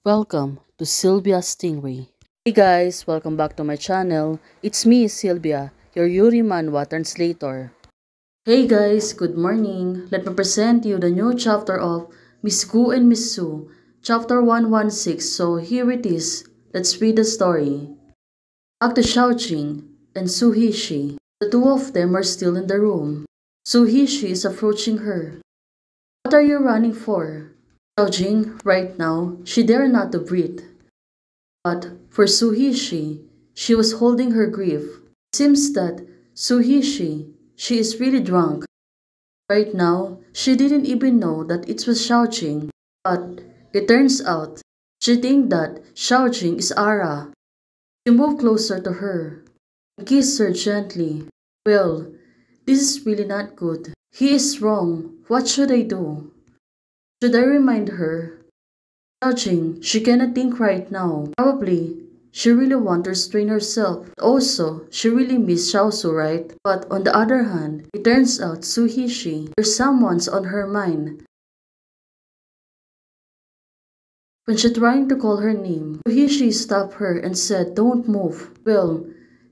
Welcome to Sylvia Stingray. Hey guys, welcome back to my channel. It's me, Sylvia, your Yuri Manhwa translator. Hey guys, good morning. Let me present you the new chapter of Miss Gu and Miss Su, chapter 116. So here it is. Let's read the story. Back to Xiaojing and Su Hishi. The two of them are still in the room. Su Hishi is approaching her. What are you running for? Xiaojing, right now, she dare not to breathe. But for Suhishi, she was holding her grief. It seems that Suhishi, she is really drunk. Right now, she didn't even know that it was Xiaojing. But it turns out, she thinks that Xiaojing is Ara. She moved closer to her and kissed her gently. Well, this is really not good. He is wrong. What should I do? Should I remind her? Judging, she cannot think right now. Probably, she really wants to restrain herself. Also, she really missed Xiaosu, right? But on the other hand, it turns out Suhishi, there's someone's on her mind. When she trying to call her name, Suhishi stopped her and said, "Don't move." Well,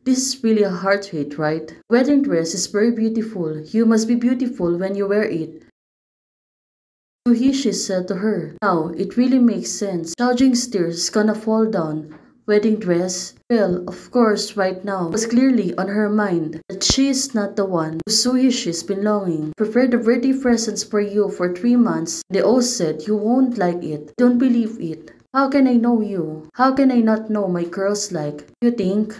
this is really a heart rate, right? Wedding dress is very beautiful. You must be beautiful when you wear it. Suhishi said to her. Now, it really makes sense. Xiaojing's tears gonna fall down. Wedding dress? Well, of course, right now, was clearly on her mind that she is not the one who Suhishi's been longing. Prepared the birthday presents for you for 3 months. They all said you won't like it. Don't believe it. How can I know you? How can I not know my girls like? You think?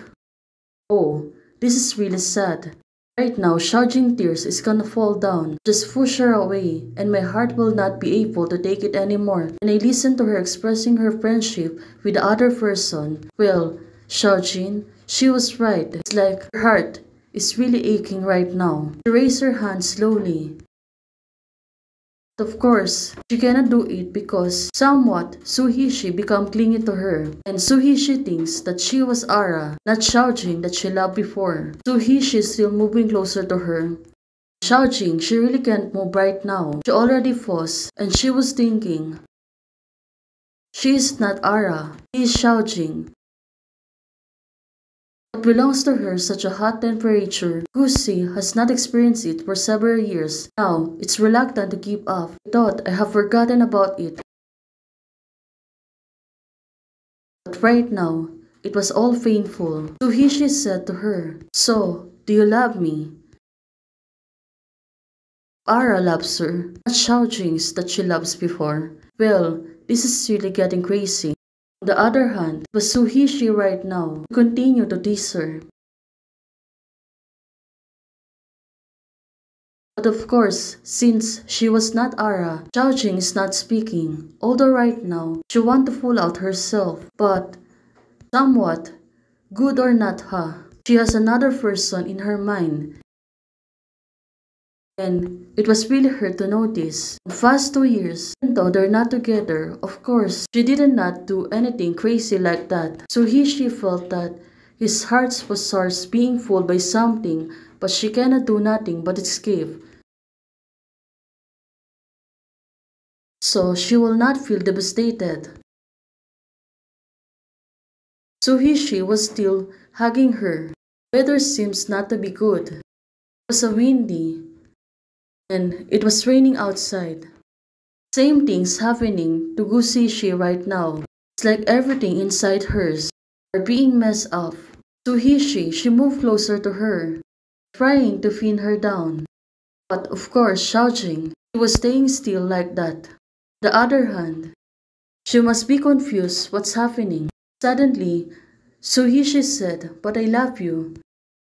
Oh, this is really sad. Right now, Xiaojing tears is gonna fall down. Just push her away, and my heart will not be able to take it anymore. And I listen to her expressing her friendship with the other person. Well, Xiaojing, she was right. It's like her heart is really aching right now. She raised her hand slowly. Of course, she cannot do it because somewhat Suhishi become clingy to her, and Suhishi thinks that she was Ara, not Xiaojing that she loved before. Suhishi is still moving closer to her. Xiaojing, she really can't move right now. She already froze, and she was thinking, she is not Ara, he is Xiaojing. What belongs to her such a hot temperature, Gusi has not experienced it for several years. Now, it's reluctant to keep up. I thought I have forgotten about it. But right now, it was all painful. Suhishi said to her, "So, do you love me?" Ara loves her, not Xiaojing's that she loves before. Well, this is really getting crazy. On the other hand, it was Suhishi right now to continue to tease her. But of course, since she was not Ara, Xiaojing is not speaking. Although right now, she wants to pull out herself. But, somewhat, good or not she has another person in her mind. And it was really hurt to notice. In past 2 years, even though they're not together, of course, she did not do anything crazy like that. So she felt that his heart was starts being full by something, but she cannot do nothing but escape. So she will not feel devastated. Suhishi was still hugging her. Weather seems not to be good. It was a windy, and it was raining outside. Same things happening to Gusishi right now. It's like everything inside hers are being messed up. Suhishi, she moved closer to her, trying to pin her down. But of course, Xiaojing, she was staying still like that. The other hand, she must be confused what's happening. Suddenly, Suhishi said, "But I love you."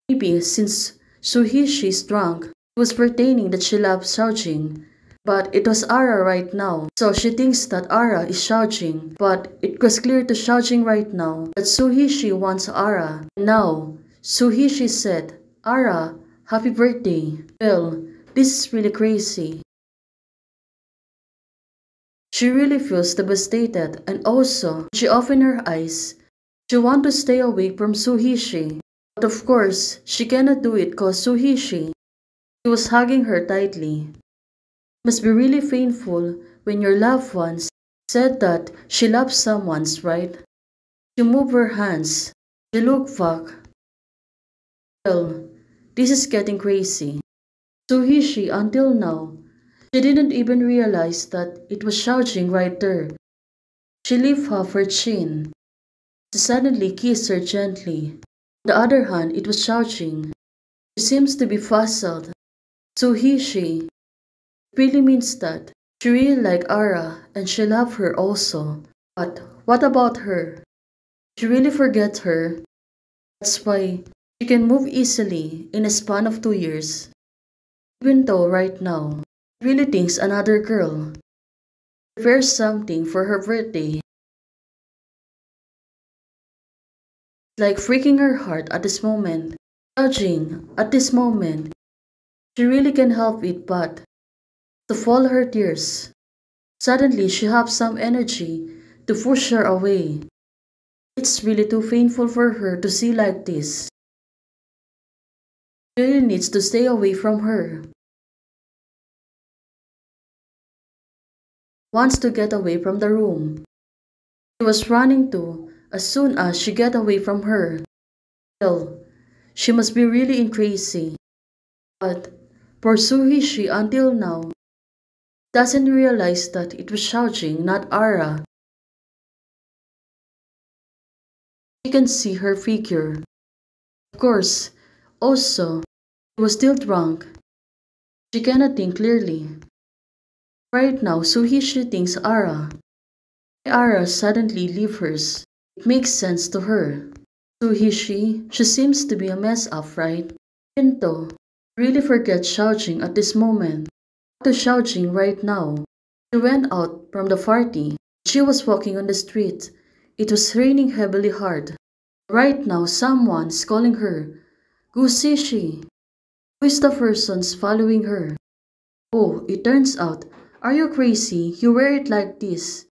Maybe since Suhishi is drunk, it was pertaining that she loves Xiaojing. But it was Ara right now, so she thinks that Ara is Xiaojing. But it was clear to Xiaojing right now that Suhishi wants Ara. And now, Suhishi said, "Ara, happy birthday." Well, this is really crazy. She really feels devastated, and also, she opened her eyes. She wants to stay away from Suhishi. But of course, she cannot do it cause Suhishi. She was hugging her tightly. It must be really painful when your loved ones Said that she loves someone's right. She moved her hands. She looked back. Well, this is getting crazy. So Hishi, until now, she didn't even realize that it was Xiaojing right there. She lifted up her chin. She suddenly kissed her gently. On the other hand, it was Xiaojing. She seems to be puzzled. So Hishi really means that she really liked Ara and she loved her also. But what about her? She really forgets her. That's why she can move easily in a span of 2 years. Even though right now, she really thinks another girl prepares something for her birthday. It's like freaking her heart at this moment. Judging at this moment, she really can help it but to follow her tears. Suddenly she has some energy to push her away. It's really too painful for her to see like this. She really needs to stay away from her. Wants to get away from the room. She was running to as soon as she get away from her. Well, she must be really in crazy. But poor Suhishi until now doesn't realize that it was Xiaojing, not Ara. She can see her figure. Of course, also, she was still drunk. She cannot think clearly. Right now, Suhishi thinks Ara. Ara suddenly leaves hers. It makes sense to her. Suhishi, she seems to be a mess up, right? Even though, really forget Xiaojing at this moment. To Xiaojing right now. She went out from the party. She was walking on the street. It was raining heavily hard. Right now, someone's calling her. Gusishi. Who is the persons following her? Oh, it turns out, are you crazy? You wear it like this.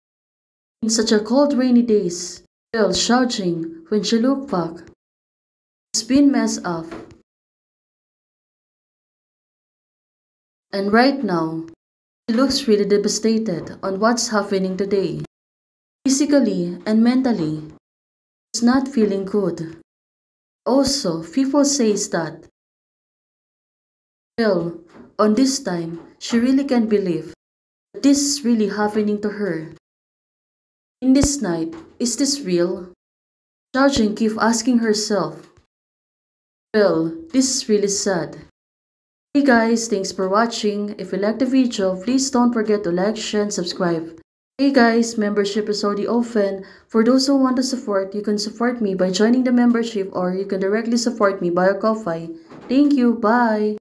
In such a cold rainy days. Well, Xiaojing, when she looked back, it's been messed up. And right now, she looks really devastated on what's happening today. Physically and mentally, she's not feeling good. Also, people says that, well, on this time, she really can't believe that this is really happening to her. In this night, is this real? Xiaojing keeps asking herself. Well, this is really sad. Hey guys, thanks for watching. If you liked the video, please don't forget to like, share, and subscribe. Hey guys, membership is already open. For those who want to support, you can support me by joining the membership or you can directly support me via Ko-Fi. Thank you, bye!